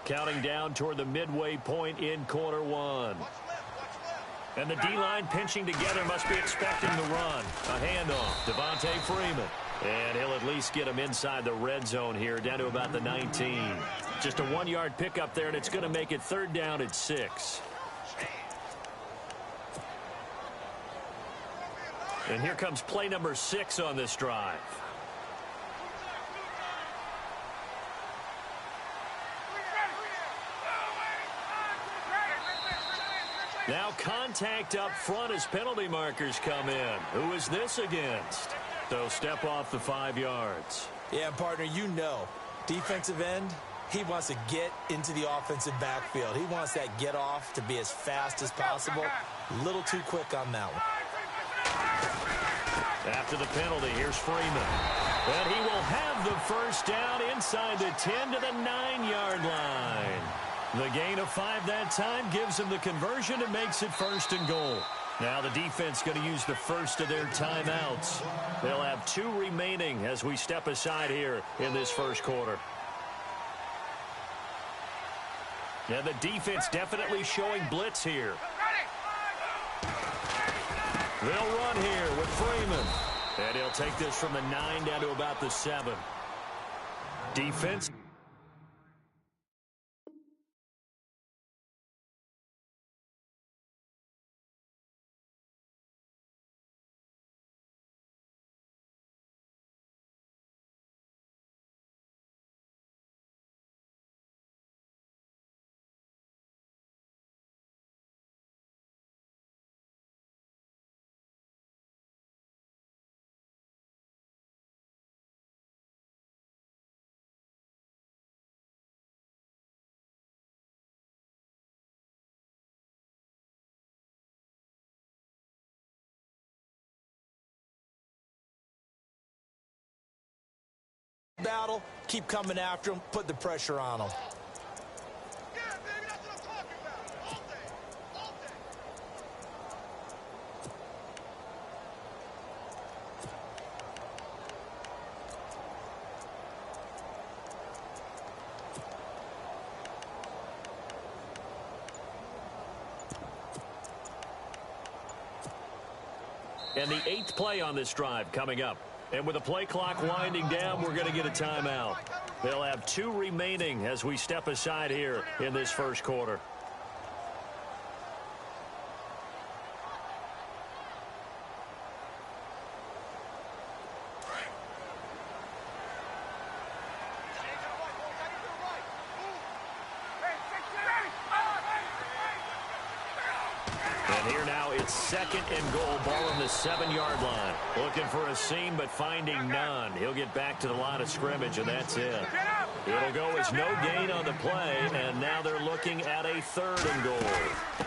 Counting down toward the midway point in quarter one. And the D-line pinching together, must be expecting the run. A handoff, Devontae Freeman. And he'll at least get him inside the red zone here, down to about the 19. Just a 1-yard pickup there, and it's going to make it 3rd down at 6. And here comes play number 6 on this drive. Now contact up front as penalty markers come in. Who is this against? So step off the 5 yards. Yeah, partner, you know, defensive end, he wants to get into the offensive backfield. He wants that get off to be as fast as possible. A little too quick on that one. After the penalty, here's Freeman. And he will have the 1st down inside the 10 to the 9-yard line. The gain of 5 that time gives him the conversion and makes it 1st and goal. Now the defense going to use the first of their timeouts. They'll have 2 remaining as we step aside here in this 1st quarter. And the defense definitely showing blitz here. They'll run here with Freeman. And he'll take this from the 9 down to about the 7. Defense. Battle, keep coming after him, put the pressure on him. Yeah, baby, that's what I'm talking about. All day, all day. And the 8th play on this drive coming up. And with the play clock winding down, we're going to get a timeout. They'll have 2 remaining as we step aside here in this 1st quarter. And here now it's 2nd and goal, ball on the 7-yard line. Looking for a seam, but finding none. He'll get back to the line of scrimmage, and that's it. It'll go as no gain on the play, and now they're looking at a 3rd and goal.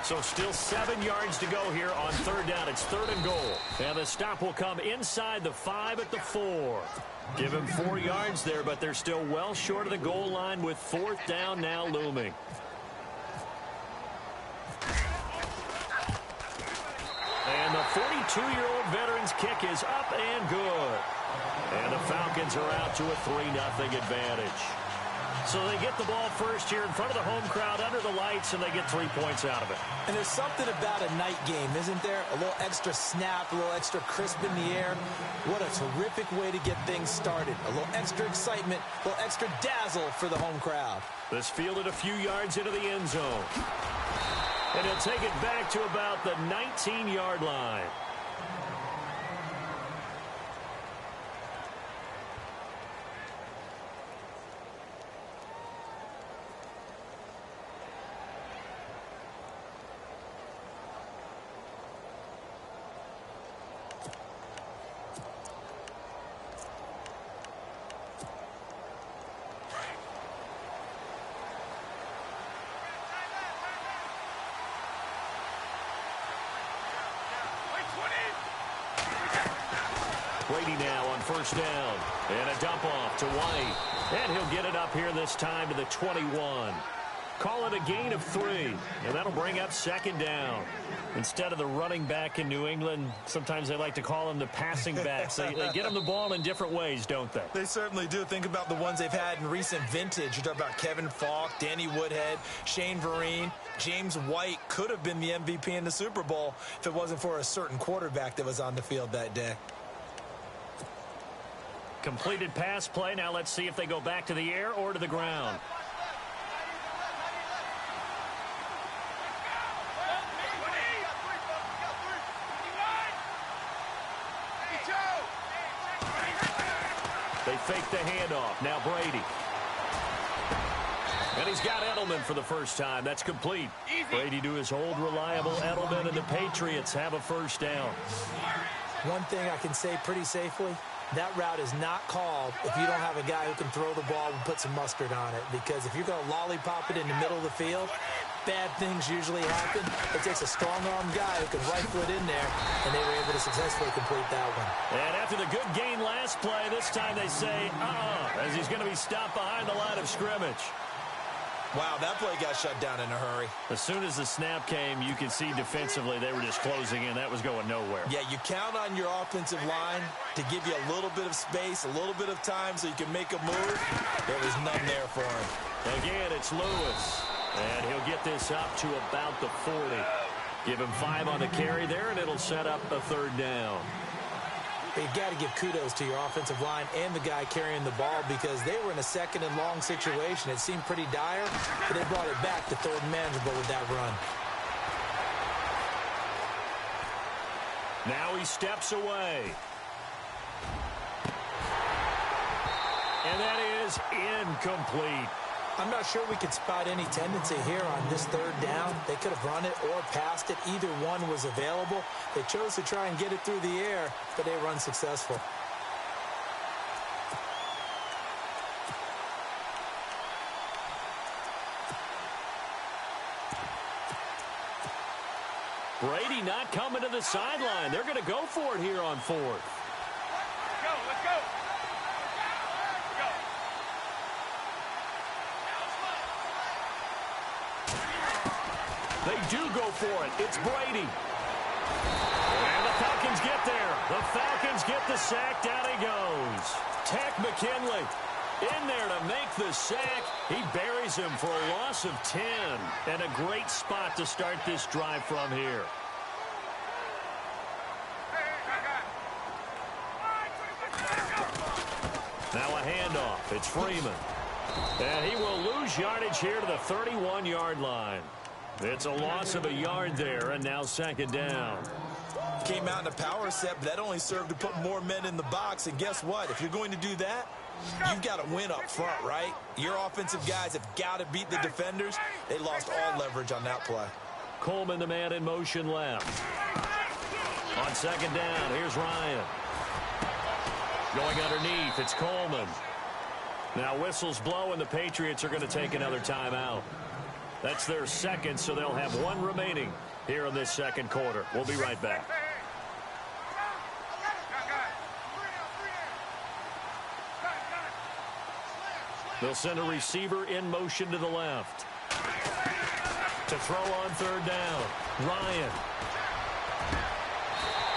So still 7 yards to go here on 3rd down. It's 3rd and goal. And the stop will come inside the 5 at the 4. Give him 4 yards there, but they're still well short of the goal line with 4th down now looming. And the 42-year-old veteran's kick is up and good. And the Falcons are out to a 3-0 advantage. So they get the ball first here in front of the home crowd under the lights, and they get 3 points out of it. And there's something about a night game, isn't there? A little extra snap, a little extra crisp in the air. What a terrific way to get things started. A little extra excitement, a little extra dazzle for the home crowd. This fielded a few yards into the end zone. And he'll take it back to about the 19-yard line. Brady now on 1st down. And a dump off to White. And he'll get it up here this time to the 21. Call it a gain of 3, and that'll bring up second down. Instead of the running back in New England, sometimes they like to call them the passing backs. They get them the ball in different ways, don't they? They certainly do. Think about the ones they've had in recent vintage. You talk about Kevin Falk, Danny Woodhead, Shane Vereen. James White could have been the MVP in the Super Bowl if it wasn't for a certain quarterback that was on the field that day. Completed pass play. Now let's see if they go back to the air or to the ground. They fake the handoff. Now Brady. And he's got Edelman for the first time. That's complete. Brady to his old reliable Edelman, and the Patriots have a first down. One thing I can say pretty safely, that route is not called if you don't have a guy who can throw the ball and put some mustard on it. Because if you're going to lollipop it in the middle of the field, bad things usually happen. It takes a strong-armed guy who can rifle it in there, and they were able to successfully complete that one. And after the good gain last play, this time they say, as he's going to be stopped behind the line of scrimmage. Wow, that play got shut down in a hurry. As soon as the snap came, you could see defensively they were just closing in. That was going nowhere. Yeah, you count on your offensive line to give you a little bit of space, a little bit of time so you can make a move. There was none there for him. Again, it's Lewis. And he'll get this up to about the 40. Give him 5 on the carry there, and it'll set up a third down. You got to give kudos to your offensive line and the guy carrying the ball because they were in a second and long situation. It seemed pretty dire, but they brought it back to third and manageable with that run. Now he steps away. And that is incomplete. I'm not sure we could spot any tendency here on this third down. They could have run it or passed it. Either one was available. They chose to try and get it through the air, but they were unsuccessful. Brady not coming to the sideline. They're going to go for it here on 4th. Let's go. They do go for it. It's Brady. And the Falcons get there. The Falcons get the sack. Down he goes. Tech McKinley in there to make the sack. He buries him for a loss of 10. And a great spot to start this drive from here. Now a handoff. It's Freeman. And he will lose yardage here to the 31-yard line. It's a loss of a yard there, and now second down. Came out in a power set, but that only served to put more men in the box. And guess what? If you're going to do that, you've got to win up front, right? Your offensive guys have got to beat the defenders. They lost all leverage on that play. Coleman, the man in motion left. On second down, here's Ryan. Going underneath, it's Coleman. Now whistles blow, and the Patriots are going to take another timeout. That's their second, so they'll have one remaining here in this second quarter. We'll be right back. They'll send a receiver in motion to the left. To throw on third down, Ryan.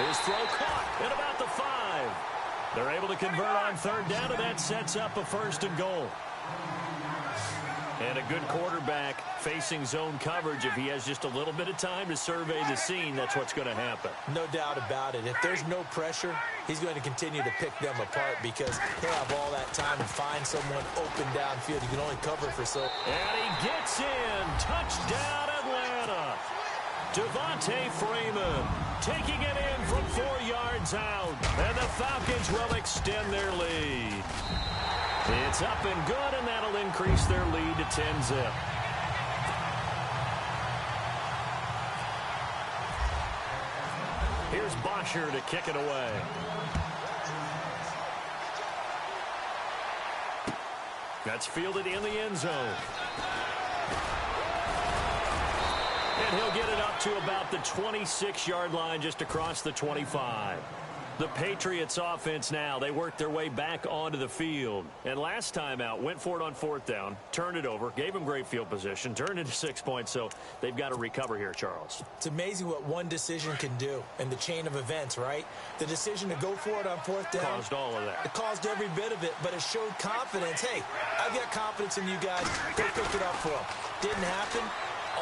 His throw caught at about the 5. They're able to convert on third down, and that sets up a first and goal. And a good quarterback facing zone coverage. If he has just a little bit of time to survey the scene, that's what's going to happen. No doubt about it. If there's no pressure, he's going to continue to pick them apart because he'll have all that time to find someone open downfield. He can only cover for so. And he gets in. Touchdown, Atlanta. Devontae Freeman taking it in from 4 yards out. And the Falcons will extend their lead. It's up and good, and that'll increase their lead to 10-zip. Here's Bosher to kick it away. That's fielded in the end zone. And he'll get it up to about the 26-yard line, just across the 25. The Patriots offense now, they worked their way back onto the field. And last time out, went for it on 4th down, turned it over, gave them great field position, turned into 6 points, so they've got to recover here, Charles. It's amazing what one decision can do in the chain of events, right? The decision to go for it on 4th down. Caused all of that. It caused every bit of it, but it showed confidence. Hey, I've got confidence in you guys. Go pick it up for them. Didn't happen.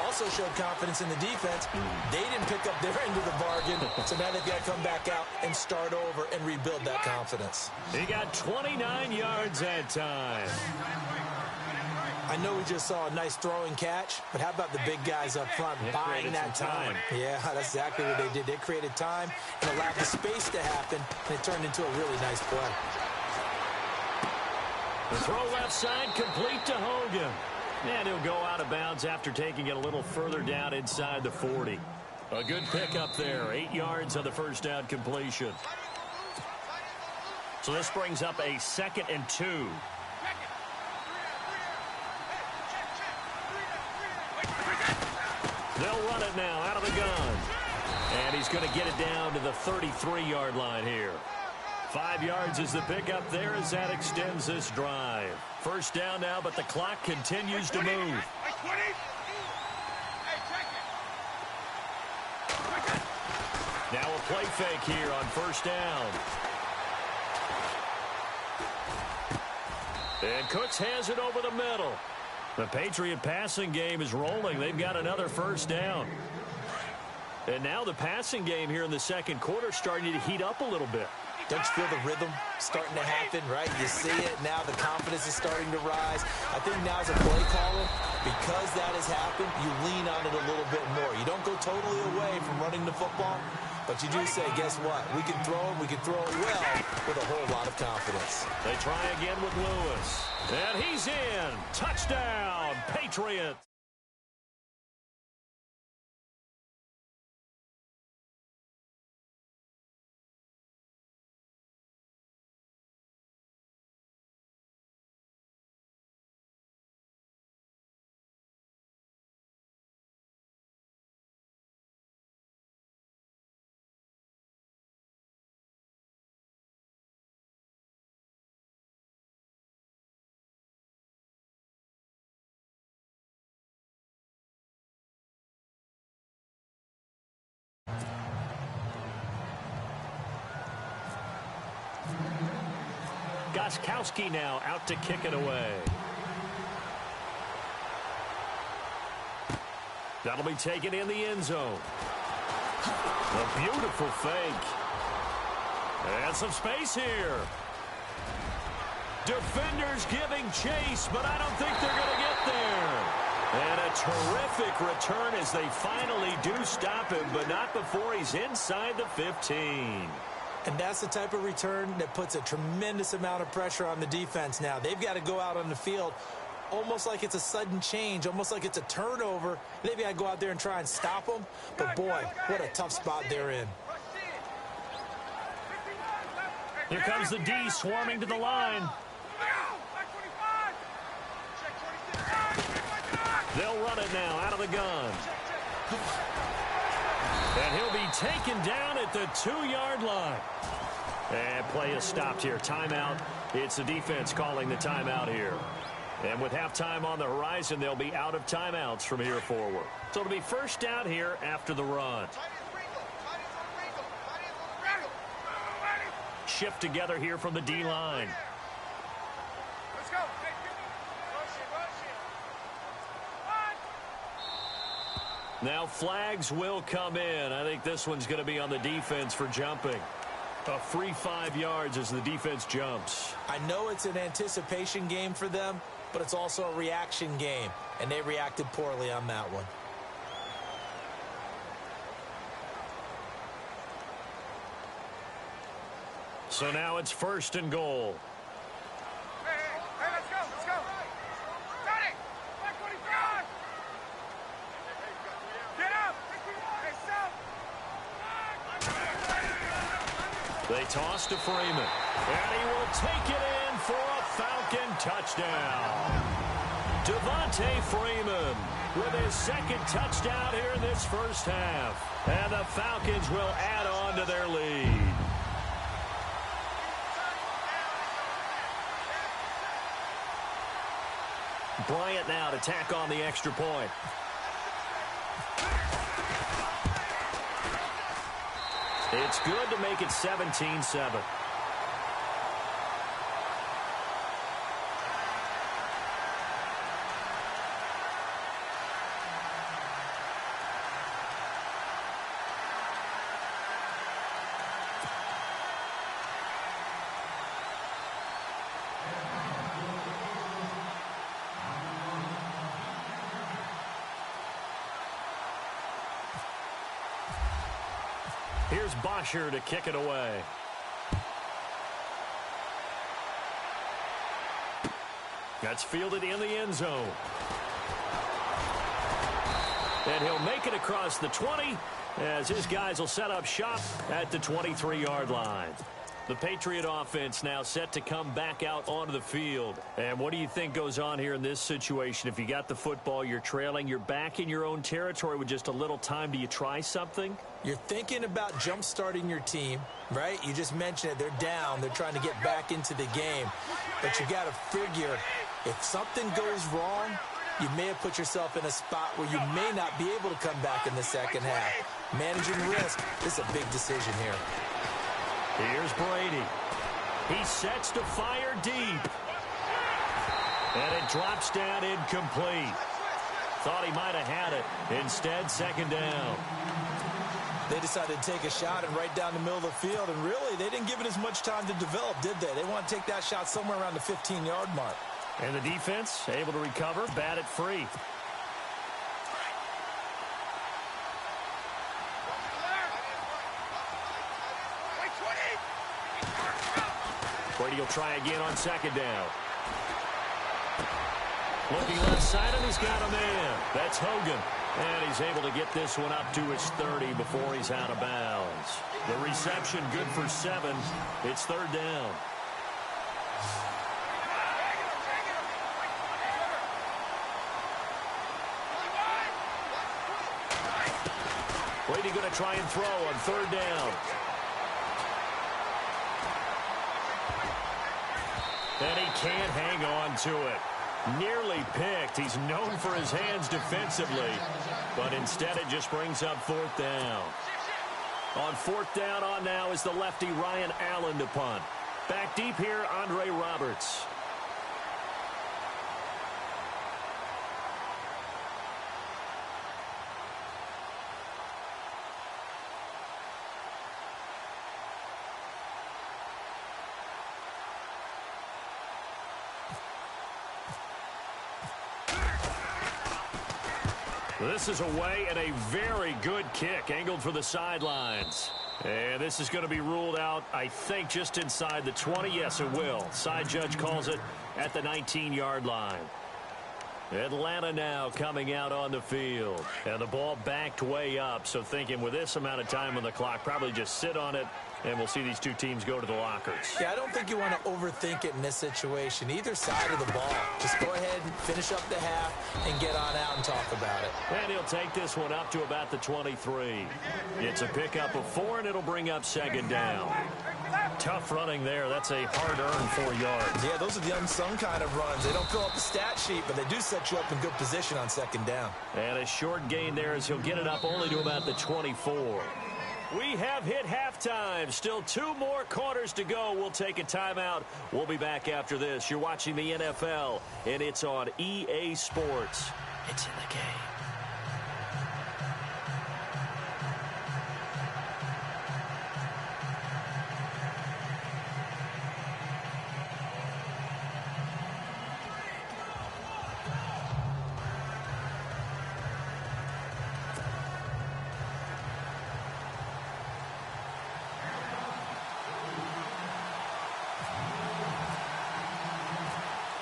Also showed confidence in the defense. They didn't pick up their end of the bargain, so now they've got to come back out and start over and rebuild that confidence. He got 29 yards that time. I know we just saw a nice throwing catch, but how about the big guys up front buying that time? Yeah, that's exactly what they did. They created time and allowed the space to happen, and it turned into a really nice play. The throw left side complete to Hogan. And he'll go out of bounds after taking it a little further down inside the 40. A good pickup there. 8 yards on the first down completion. So this brings up a 2nd and 2. They'll run it now out of the gun. And he's going to get it down to the 33-yard line here. 5 yards is the pickup there as that extends this drive. First down now, but the clock continues to move. Now a play fake here on first down. And Cooks has it over the middle. The Patriot passing game is rolling. They've got another first down. And now the passing game here in the second quarter starting to heat up a little bit. Don't you feel the rhythm starting to happen, right? You see it now. The confidence is starting to rise. I think now as a play caller, because that has happened, you lean on it a little bit more. You don't go totally away from running the football, but you do say, guess what? We can throw it. We can throw it well with a whole lot of confidence. They try again with Lewis. And he's in. Touchdown, Patriots. Gostkowski now out to kick it away. That'll be taken in the end zone. A beautiful fake. And some space here. Defenders giving chase, but I don't think they're going to get there. And a terrific return as they finally do stop him, but not before he's inside the 15. And that's the type of return that puts a tremendous amount of pressure on the defense now. They've got to go out on the field almost like it's a sudden change, almost like it's a turnover. Maybe I go out there and try and stop them. But, boy, what a tough spot they're in. Here comes the D swarming to the line. They'll run it now out of the gun. And he'll be taken down at the 2-yard line. And play is stopped here. Timeout. It's the defense calling the timeout here. And with halftime on the horizon, they'll be out of timeouts from here forward. So it'll be first down here after the run. Shift together here from the D-line. Let's go. Now flags will come in. I think this one's going to be on the defense for jumping. A free 5 yards as the defense jumps. I know it's an anticipation game for them, but it's also a reaction game, and they reacted poorly on that one. So now it's first and goal. Hey, let's go. Johnny, 525. Get up. Hey, stop. They toss to Freeman, and he will take it in for a Falcon touchdown. Devontae Freeman with his second touchdown here in this first half. And the Falcons will add on to their lead. Bryant now to tack on the extra point. It's good to make it 17-7. Here's Bosher to kick it away. That's fielded in the end zone. And he'll make it across the 20 as his guys will set up shop at the 23-yard line. The Patriot offense now set to come back out onto the field. And what do you think goes on here in this situation? If you got the football, you're trailing, you're back in your own territory with just a little time. Do you try something? You're thinking about jump-starting your team, right? You just mentioned it. They're down. They're trying to get back into the game. But you got to figure if something goes wrong, you may have put yourself in a spot where you may not be able to come back in the second half. Managing risk is a big decision here. Here's Brady. He sets to fire deep. And it drops down incomplete. Thought he might have had it. Instead, second down. They decided to take a shot and right down the middle of the field, and really, they didn't give it as much time to develop, did they? They want to take that shot somewhere around the 15-yard mark. And the defense able to recover, bat it free. Brady will try again on second down. Looking left side, and he's got a man. That's Hogan. And he's able to get this one up to his 30 before he's out of bounds. The reception good for 7. It's third down. Brady going to try and throw on third down. And he can't hang on to it. Nearly picked. He's known for his hands defensively. But instead it just brings up fourth down. On fourth down on now is the lefty Ryan Allen to punt. Back deep here, Andre Roberts. This is away and a very good kick angled for the sidelines. And this is going to be ruled out, I think, just inside the 20. Yes, it will. Side judge calls it at the 19-yard line. Atlanta now coming out on the field. And the ball backed way up. So thinking with this amount of time on the clock, probably just sit on it. And we'll see these two teams go to the lockers. Yeah, I don't think you want to overthink it in this situation. Either side of the ball. Just go ahead and finish up the half and get on out and talk about it. And he'll take this one up to about the 23. It's a pickup of 4, and it'll bring up second down. Tough running there. That's a hard-earned 4 yards. Yeah, those are the unsung kind of runs. They don't fill up the stat sheet, but they do set you up in good position on second down. And a short gain there as he'll get it up only to about the 24. We have hit halftime. Still 2 more quarters to go. We'll take a timeout. We'll be back after this. You're watching the NFL, and it's on EA Sports. It's in the game.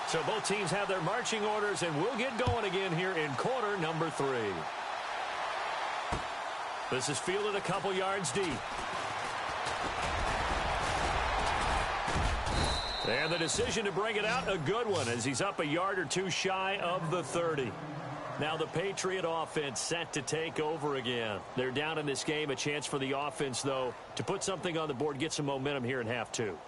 So both teams have their marching orders, and we'll get going again here in quarter number 3. This is fielded a couple yards deep. And the decision to bring it out, a good one, as he's up a yard or 2 shy of the 30. Now the Patriot offense set to take over again. They're down in this game. A chance for the offense, though, to put something on the board, get some momentum here in half 2.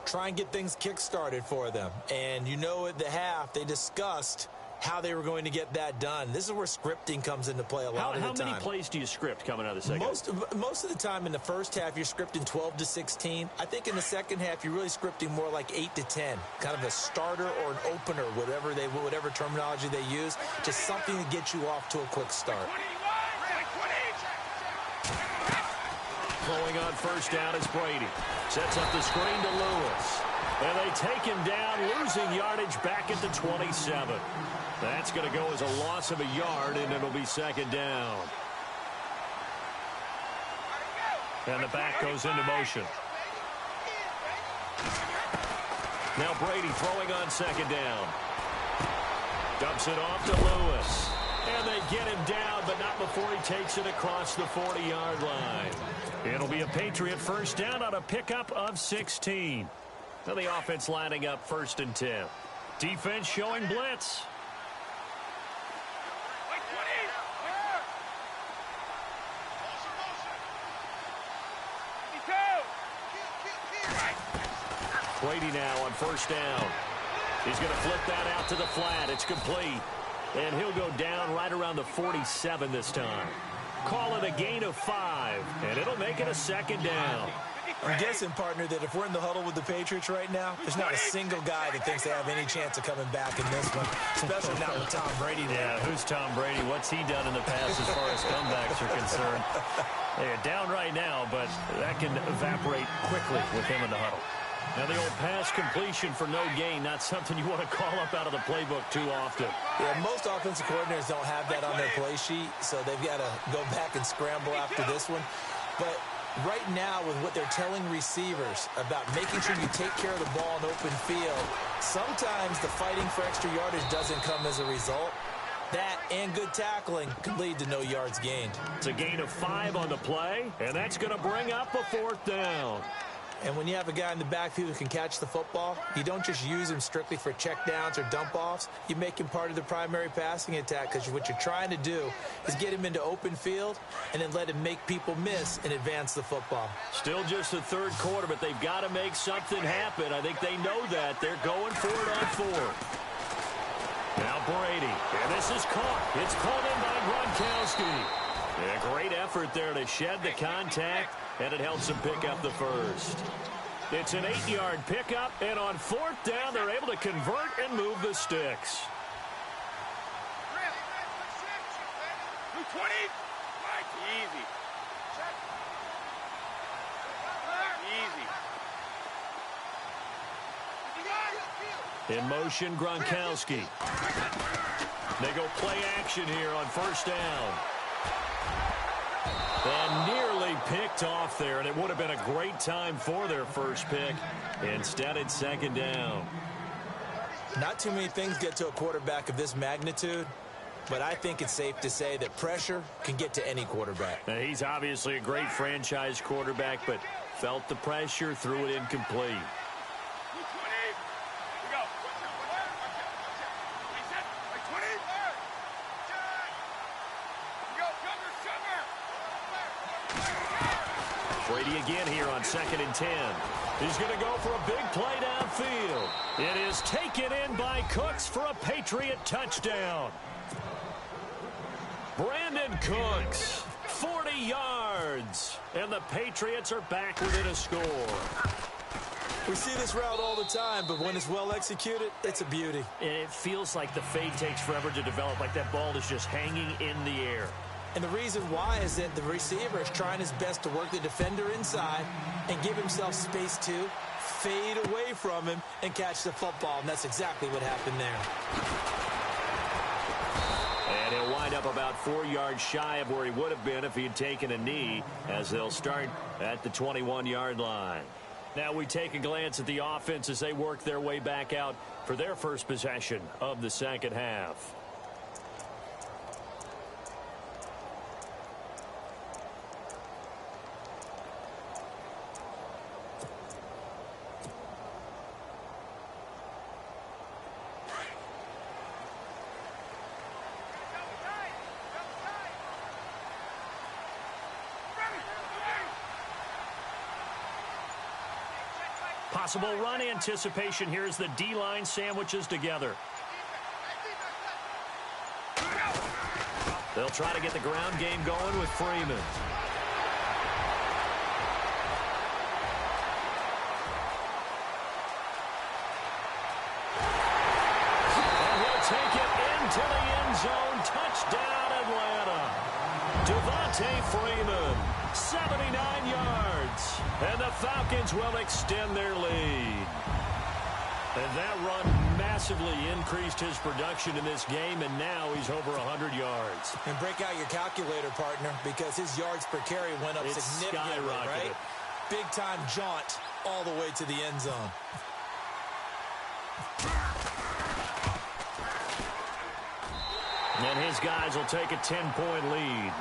Try and get things kick-started for them. And you know at the half, they discussed how they were going to get that done. This is where scripting comes into play a lot of the time. How many plays do you script coming out of the second? Most of the time in the first half, you're scripting 12 to 16. I think in the second half, you're really scripting more like 8 to 10, kind of a starter or an opener, whatever terminology they use, just something to get you off to a quick start. Throwing on first down is Brady. Sets up the screen to Lewis. And they take him down, losing yardage back at the 27. That's going to go as a loss of a yard, and it'll be second down. And the back goes into motion. Now Brady throwing on second down. Dumps it off to Lewis. And they get him down, but not before he takes it across the 40-yard line. It'll be a Patriot first down on a pickup of 16. Now the offense lining up 1st and 10. Defense showing blitz. Brady now on first down. He's going to flip that out to the flat. It's complete. And he'll go down right around the 47 this time. Call it a gain of 5, and it'll make it a second down. I'm guessing, partner, that if we're in the huddle with the Patriots right now, there's not a single guy that thinks they have any chance of coming back in this one, especially not with Tom Brady there. Yeah, who's Tom Brady? What's he done in the past as far as comebacks are concerned? They're down right now, but that can evaporate quickly with him in the huddle. Now the old pass completion for no gain, not something you want to call up out of the playbook too often. Yeah, most offensive coordinators don't have that on their play sheet, so they've got to go back and scramble after this one. But right now, with what they're telling receivers about making sure you take care of the ball in open field, sometimes the fighting for extra yardage doesn't come as a result. That and good tackling can lead to no yards gained. It's a gain of 5 on the play, and that's going to bring up a 4th down. And when you have a guy in the backfield who can catch the football, you don't just use him strictly for checkdowns or dump-offs. You make him part of the primary passing attack, because what you're trying to do is get him into open field and then let him make people miss and advance the football. Still just the 3rd quarter, but they've got to make something happen. I think they know that. They're going for it on 4th. Now Brady, and this is caught. It's pulled in by Gronkowski. A great effort there to shed the contact, and it helps him pick up the first. It's an 8-yard pickup, and on 4th down, they're able to convert and move the sticks. 20. Easy. Easy. In motion, Gronkowski. They go play action here on first down. And nearly picked off there, and it would have been a great time for their first pick. Instead, it's second down. Not too many things get to a quarterback of this magnitude, but I think it's safe to say that pressure can get to any quarterback. Now, he's obviously a great franchise quarterback, but felt the pressure, threw it incomplete. Brady again here on 2nd and 10. He's going to go for a big play downfield. It is taken in by Cooks for a Patriot touchdown. Brandon Cooks, 40 yards. And the Patriots are back within a score. We see this route all the time, but when it's well executed, it's a beauty. It feels like the fade takes forever to develop, like that ball is just hanging in the air. And the reason why is that the receiver is trying his best to work the defender inside and give himself space to fade away from him and catch the football. And that's exactly what happened there. And he'll wind up about 4 yards shy of where he would have been if he had taken a knee, as they'll start at the 21-yard line. Now we take a glance at the offense as they work their way back out for their first possession of the second half. Possible run anticipation here as the D-line sandwiches together. They'll try to get the ground game going with Freeman. And he'll take it into the end zone. Touchdown, Atlanta. Devontae Freeman, 79 yards. And the Falcons will extend their lead. And that run massively increased his production in this game, and now he's over 100 yards. And break out your calculator, partner, because his yards per carry went up significantly, right? Big-time jaunt all the way to the end zone. And his guys will take a 10-point lead.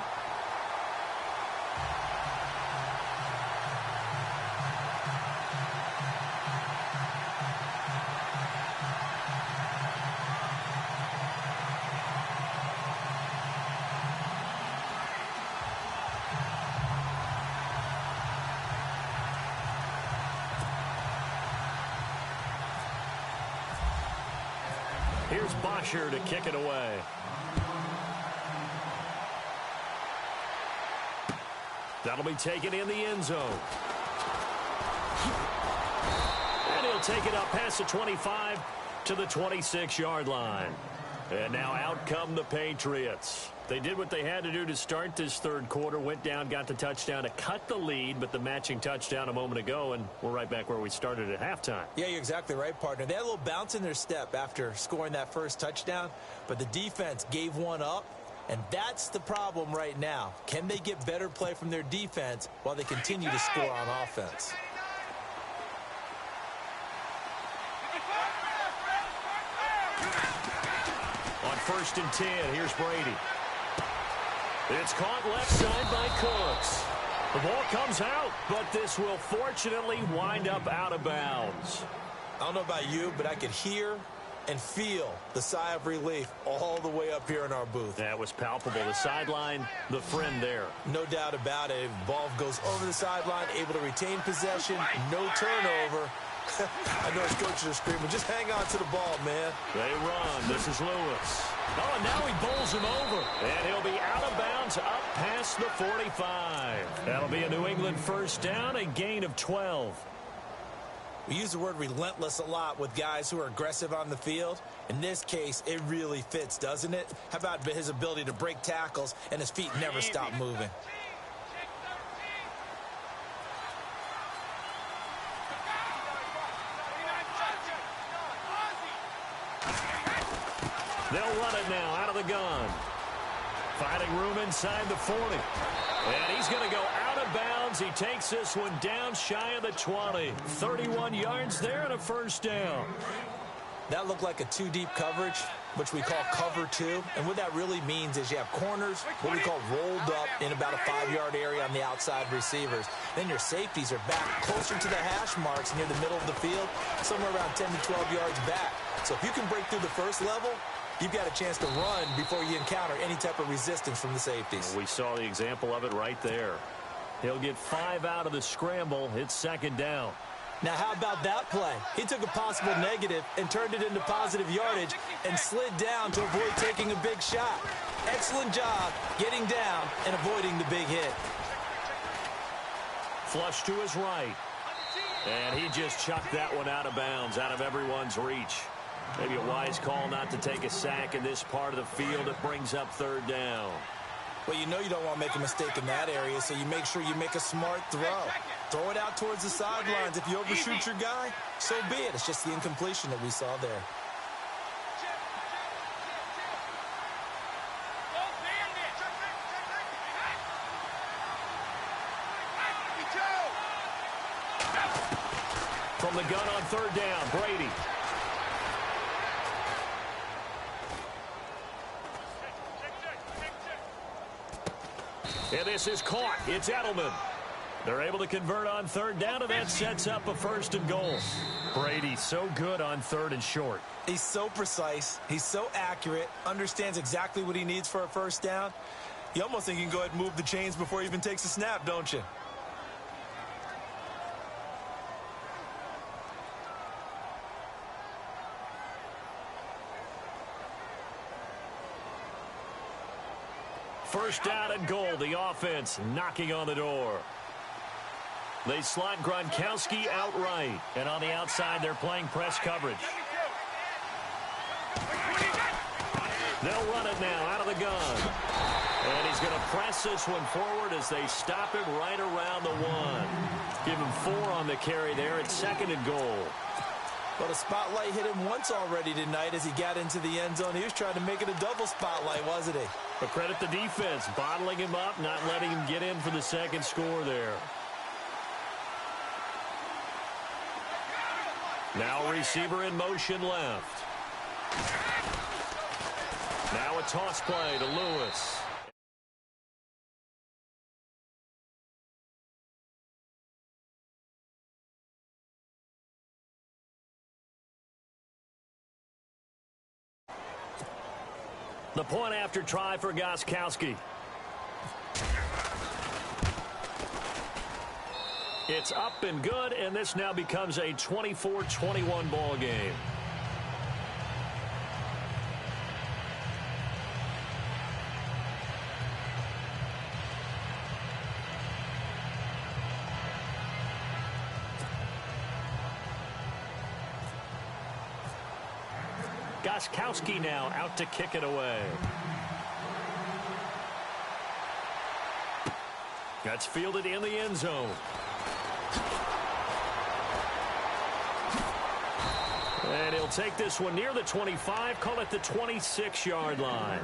Here's Bosher to kick it away. That'll be taken in the end zone. And he'll take it up past the 25 to the 26-yard line. And now out come the Patriots. They did what they had to do to start this third quarter, went down, got the touchdown to cut the lead, but the matching touchdown a moment ago, and we're right back where we started at halftime. Yeah, you're exactly right, partner. They had a little bounce in their step after scoring that first touchdown, but the defense gave one up, and that's the problem right now. Can they get better play from their defense while they continue to score on offense? On 1st and 10, here's Brady. It's caught left side by Cooks. The ball comes out, but this will fortunately wind up out of bounds. I don't know about you, but I could hear and feel the sigh of relief all the way up here in our booth. That was palpable. The sideline, the friend there. No doubt about it. Ball goes over the sideline, able to retain possession, no turnover. I know his coaches are screaming, just hang on to the ball, man. They run. This is Lewis. Oh, and now he bowls him over. And he'll be out of bounds up past the 45. That'll be a New England first down, a gain of 12. We use the word relentless a lot with guys who are aggressive on the field. In this case, it really fits, doesn't it? How about his ability to break tackles and his feet never stop moving? They'll run it now out of the gun. Finding room inside the 40. And he's going to go out of bounds. He takes this one down shy of the 20. 31 yards there and a first down. That looked like a two-deep coverage, which we call cover two. And what that really means is you have corners, what we call rolled up in about a 5-yard area on the outside receivers. Then your safeties are back closer to the hash marks near the middle of the field, somewhere around 10 to 12 yards back. So if you can break through the first level, you've got a chance to run before you encounter any type of resistance from the safeties. We saw the example of it right there. He'll get 5 out of the scramble. It's second down. Now, how about that play? He took a possible negative and turned it into positive yardage and slid down to avoid taking a big shot. Excellent job getting down and avoiding the big hit. Flush to his right. And he just chucked that one out of bounds, out of everyone's reach. Maybe a wise call not to take a sack in this part of the field. It brings up third down. Well, you know you don't want to make a mistake in that area, so you make sure you make a smart throw. Throw it out towards the sidelines. If you overshoot your guy, so be it. It's just the incompletion that we saw there. From the gun on third down, Brady. And this is caught. It's Edelman. They're able to convert on third down, and that sets up a first and goal. Brady so good on third and short. He's so precise. He's so accurate. Understands exactly what he needs for a first down. You almost think you can go ahead and move the chains before he even takes a snap, don't you? first down and goal. The offense knocking on the door. They slot Gronkowski out right. And on the outside, they're playing press coverage. They'll run it now out of the gun. And he's going to press this one forward as they stop him right around the 1. Give him 4 on the carry there. It's 2nd and goal. Well, the spotlight hit him once already tonight as he got into the end zone. He was trying to make it a double spotlight, wasn't he? But credit the defense, bottling him up, not letting him get in for the second score there. Now receiver in motion left. Now a toss play to Lewis. The point after try for Gronkowski. It's up and good, and this now becomes a 24-21 ball game. Gronkowski now out to kick it away. That's fielded in the end zone. And he'll take this one near the 25, call it the 26-yard line.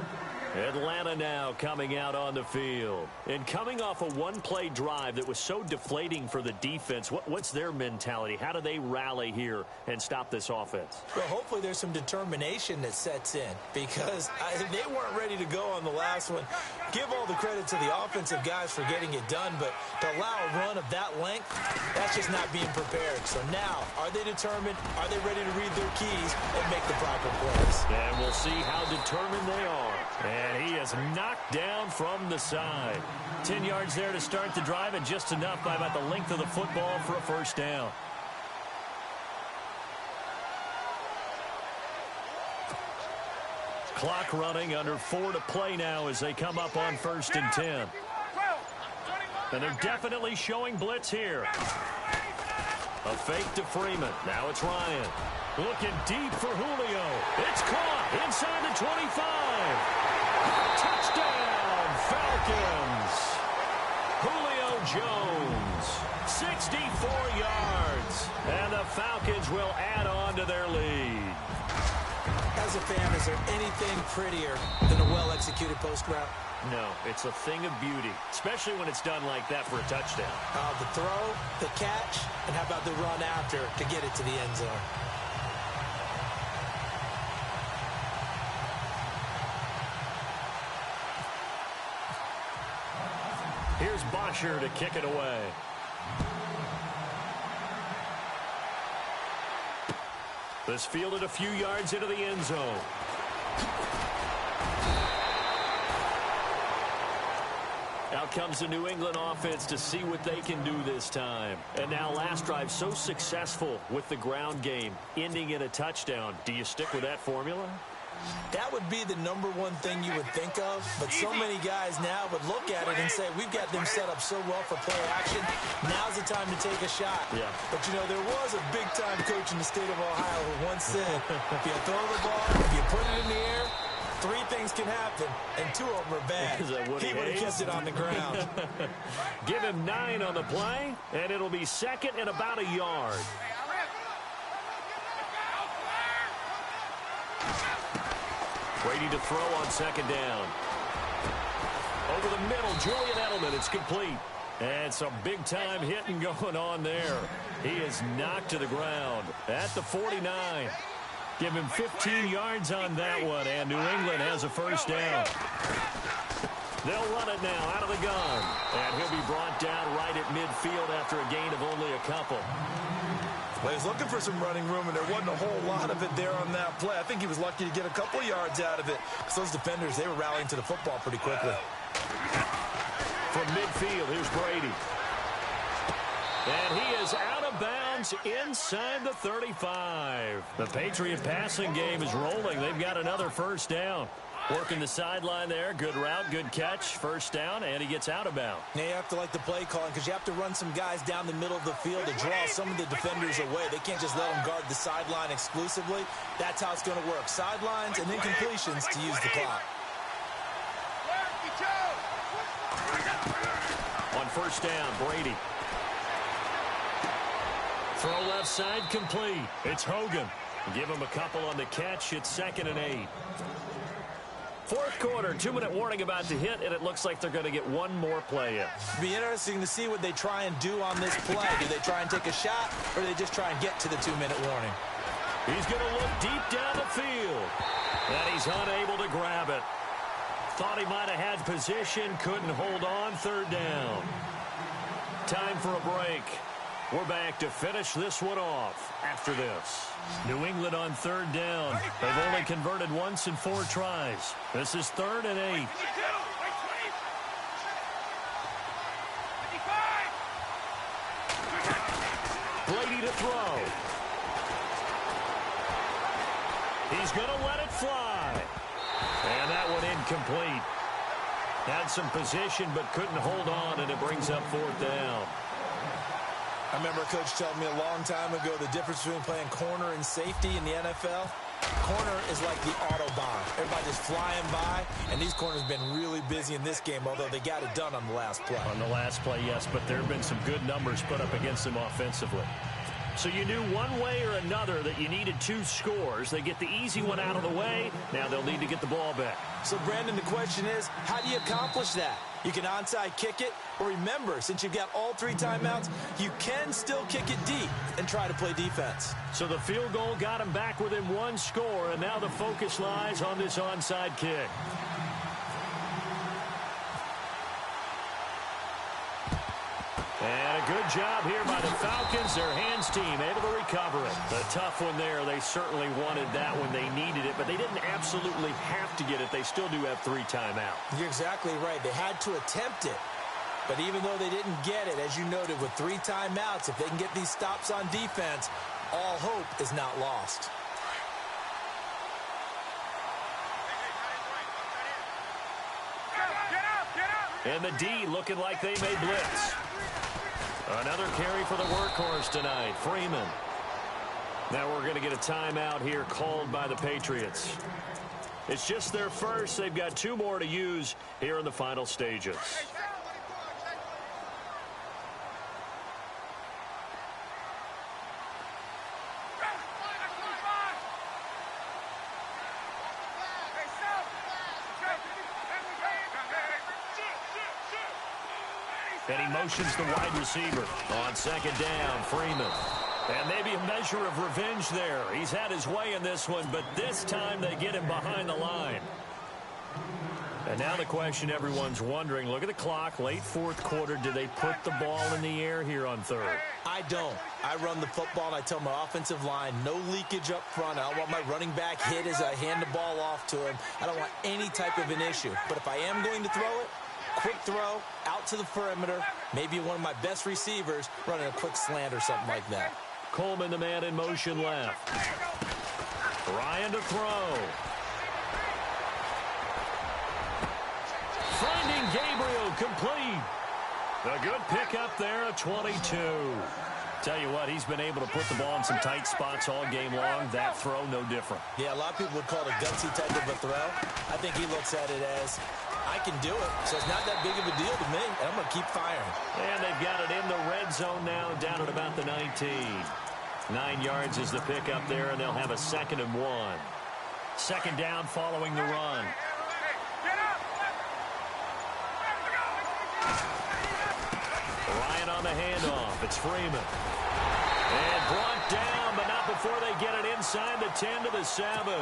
Atlanta now coming out on the field. And coming off a one-play drive that was so deflating for the defense, what's their mentality? How do they rally here and stop this offense? Well, hopefully there's some determination that sets in because they weren't ready to go on the last one. Give all the credit to the offensive guys for getting it done, but to allow a run of that length, that's just not being prepared. So now, are they determined? Are they ready to read their keys and make the proper plays? And we'll see how determined they are. And he is knocked down from the side. 10 yards there to start the drive, and just enough by about the length of the football for a first down. Clock running, under 4 to play now as they come up on 1st and 10. And they're definitely showing blitz here. A fake to Freeman. Now it's Ryan. Looking deep for Julio. It's caught inside the 25. Touchdown, Falcons. Julio Jones, 64 yards. And the Falcons will add on to their lead. As a fan, is there anything prettier than a well-executed post route? No, it's a thing of beauty, especially when it's done like that for a touchdown. The throw, the catch, and how about the run after to get it to the end zone? Here's Bosher to kick it away. This fielded a few yards into the end zone. Out comes the New England offense to see what they can do this time. And now last drive so successful with the ground game, ending in a touchdown. Do you stick with that formula? That would be the #1 thing you would think of, but so many guys now would look at it and say, we've got them set up so well for play action. Now's the time to take a shot. Yeah. But, you know, there was a big-time coach in the state of Ohio who once said, if you throw the ball, if you put it in the air, 3 things can happen, and 2 of them are bad. He would have kept it on the ground. Give him 9 on the play, and it'll be 2nd and about a yard. Brady to throw on 2nd down. Over the middle, Julian Edelman. It's complete. And some big-time hitting going on there. He is knocked to the ground at the 49. Give him 15 yards on that one, and New England has a first down. They'll run it now out of the gun. And he'll be brought down right at midfield after a gain of only a couple. Well, he's looking for some running room, and there wasn't a whole lot of it there on that play. I think he was lucky to get a couple of yards out of it, because those defenders, they were rallying to the football pretty quickly. From midfield, here's Brady. And he is out of bounds inside the 35. The Patriot passing game is rolling. They've got another first down. Working the sideline there. Good route, good catch. First down, and he gets out of bounds. Now you have to like the play calling because you have to run some guys down the middle of the field to draw some of the defenders away. They can't just let them guard the sideline exclusively. That's how it's going to work. Sidelines and then completions to use the clock. On first down, Brady. Throw left side, complete. It's Hogan. Give him a couple on the catch. It's 2nd and 8. Fourth quarter, 2-minute warning about to hit, and it looks like they're going to get one more play in. It'll be interesting to see what they try and do on this play. Do they try and take a shot, or do they just try and get to the 2-minute warning? He's going to look deep down the field, and he's unable to grab it. Thought he might have had position, couldn't hold on. 3rd down. Time for a break. We're back to finish this one off after this. New England on 3rd down. They've only converted once in 4 tries. This is 3rd and 8. Brady to throw. He's going to let it fly. And that one incomplete. Had some position but couldn't hold on, and it brings up 4th down. I remember a coach telling me a long time ago the difference between playing corner and safety in the NFL. Corner is like the Autobahn. Everybody just flying by, and these corners have been really busy in this game, although they got it done on the last play. On the last play, yes, but there have been some good numbers put up against them offensively. So you knew one way or another that you needed 2 scores. They get the easy one out of the way. Now they'll need to get the ball back. So, Brandon, the question is, how do you accomplish that? You can onside kick it, or remember, since you've got all 3 timeouts, you can still kick it deep and try to play defense. So the field goal got him back within 1 score, and now the focus lies on this onside kick. And a good job here by the Falcons. Their hands team able to recover it. The tough one there. They certainly wanted that when they needed it, but they didn't absolutely have to get it. They still do have 3 timeouts. You're exactly right. They had to attempt it. But even though they didn't get it, as you noted, with 3 timeouts, if they can get these stops on defense, all hope is not lost. And the D looking like they may blitz. Another carry for the workhorse tonight, Freeman. Now we're going to get a timeout here called by the Patriots. It's just their first. They've got 2 more to use here in the final stages. And he motions the wide receiver. On 2nd down, Freeman. And maybe a measure of revenge there. He's had his way in this one, but this time they get him behind the line. And now the question everyone's wondering, look at the clock, late 4th quarter. Do they put the ball in the air here on 3rd? I don't. I run the football, and I tell my offensive line, no leakage up front. I don't want my running back hit as I hand the ball off to him. I don't want any type of an issue. But if I am going to throw it, quick throw, out to the perimeter, maybe one of my best receivers running a quick slant or something like that. Coleman, the man in motion left. Ryan to throw. Finding Gabriel, complete. A good pickup there, a 22. Tell you what, he's been able to put the ball in some tight spots all game long. That throw, no different. Yeah, a lot of people would call it a gutsy type of a throw. I think he looks at it as, I can do it, so it's not that big of a deal to me, and I'm going to keep firing. And they've got it in the red zone now, down at about the 19. 9 yards is the pickup there, and they'll have a 2nd and 1. 2nd down following the run. Ryan on the handoff. It's Freeman. And brought down, but not before they get it inside the 10 to the 7.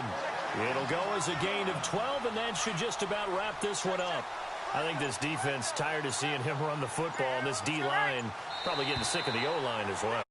It'll go as a gain of 12, and that should just about wrap this one up. I think this defense tired of seeing him run the football, and this D-line probably getting sick of the O-line as well.